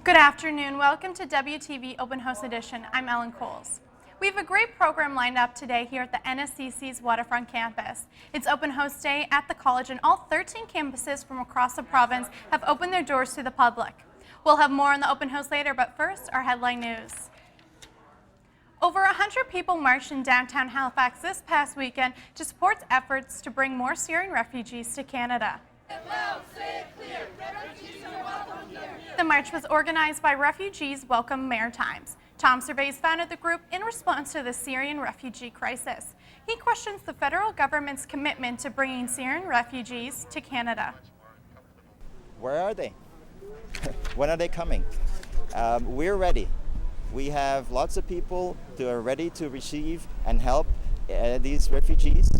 Good afternoon. Welcome to WTV Open House Edition. I'm Ellen Coles. We have a great program lined up today here at the NSCC's Waterfront campus. It's Open House Day at the college, and all 13 campuses from across the province have opened their doors to the public. We'll have more on the open house later, but first, our headline news. Over 100 people marched in downtown Halifax this past weekend to support efforts to bring more Syrian refugees to Canada. The march was organized by Refugees Welcome Maritimes. Tom Servais founded the group in response to the Syrian refugee crisis. He questions the federal government's commitment to bringing Syrian refugees to Canada. Where are they? When are they coming? We're ready. We have lots of people who are ready to receive and help these refugees.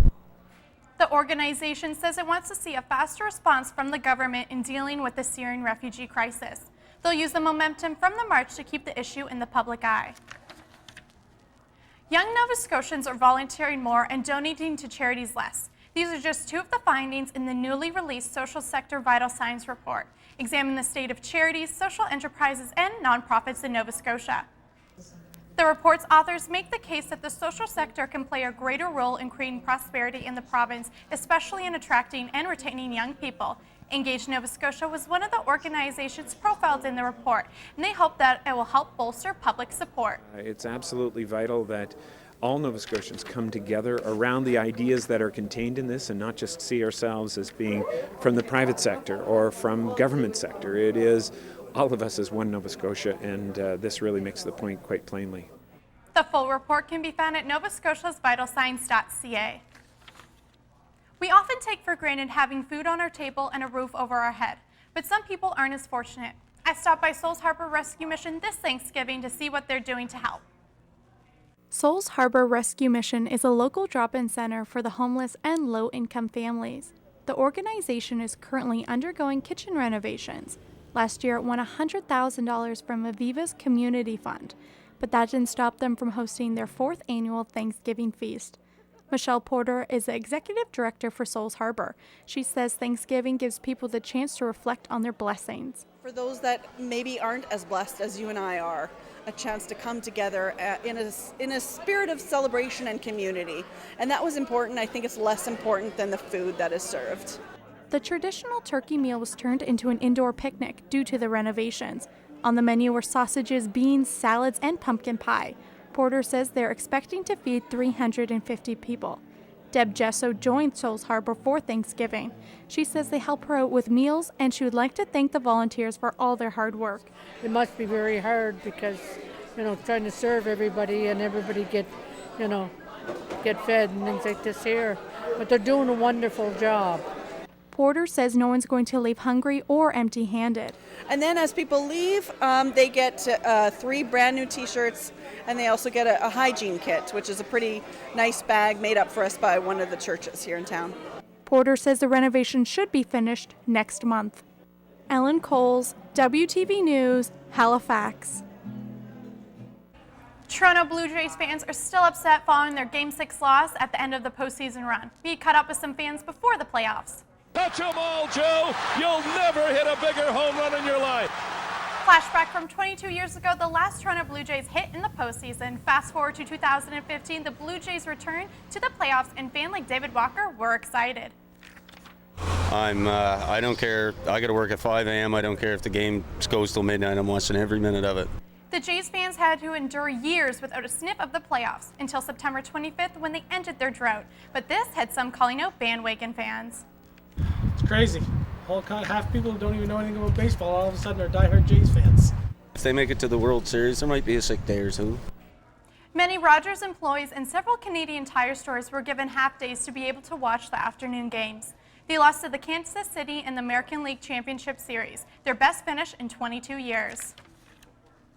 The organization says it wants to see a faster response from the government in dealing with the Syrian refugee crisis. They'll use the momentum from the march to keep the issue in the public eye. Young Nova Scotians are volunteering more and donating to charities less. These are just two of the findings in the newly released Social Sector Vital Signs report, examining the state of charities, social enterprises, and nonprofits in Nova Scotia. The report's authors make the case that the social sector can play a greater role in creating prosperity in the province, especially in attracting and retaining young people. Engage Nova Scotia was one of the organizations profiled in the report, and they hope that it will help bolster public support. It's absolutely vital that all Nova Scotians come together around the ideas that are contained in this and not just see ourselves as being from the private sector or from government sector. It is all of us as one Nova Scotia, and this really makes the point quite plainly. The full report can be found at novascotiasvitalsigns.ca. We often take for granted having food on our table and a roof over our head, but some people aren't as fortunate. I stopped by Souls Harbor Rescue Mission this Thanksgiving to see what they're doing to help. Souls Harbor Rescue Mission is a local drop-in center for the homeless and low-income families. The organization is currently undergoing kitchen renovations. Last year, it won $100,000 from Aviva's Community Fund, but that didn't stop them from hosting their 4th annual Thanksgiving feast. Michelle Porter is the executive director for Souls Harbor. She says Thanksgiving gives people the chance to reflect on their blessings. For those that maybe aren't as blessed as you and I are, a chance to come together in a spirit of celebration and community. And that was important. I think it's less important than the food that is served. The traditional turkey meal was turned into an indoor picnic due to the renovations. On the menu were sausages, beans, salads, and pumpkin pie. Porter says they're expecting to feed 350 people. Deb Gesso joined Souls Harbor for Thanksgiving. She says they help her out with meals, and she would like to thank the volunteers for all their hard work. It must be very hard because, trying to serve everybody and everybody get fed and things like this here. But they're doing a wonderful job. Porter says no one's going to leave hungry or empty-handed. And then as people leave, they get 3 brand new t-shirts, and they also get a hygiene kit, which is a pretty nice bag made up for us by one of the churches here in town. Porter says the renovation should be finished next month. Ellen Coles, WTV News, Halifax. Toronto Blue Jays fans are still upset following their Game 6 loss at the end of the postseason run. We caught up with some fans before the playoffs. Touch 'em all, Joe. You'll never hit a bigger home run in your life. Flashback from 22 years ago, the last Toronto Blue Jays hit in the postseason. Fast forward to 2015, the Blue Jays returned to the playoffs, and fans like David Walker were excited. I don't care. I got to work at 5 a.m. I don't care if the game goes till midnight. I'm watching every minute of it. The Jays fans had to endure years without a sniff of the playoffs until September 25th when they ended their drought. But this had some calling out bandwagon fans. It's crazy. Half people who don't even know anything about baseball all of a sudden are diehard Jays fans. If they make it to the World Series, there might be a sick day or two. Many Rogers employees and several Canadian Tire stores were given half days to be able to watch the afternoon games. They lost to the Kansas City in the American League Championship Series, their best finish in 22 years.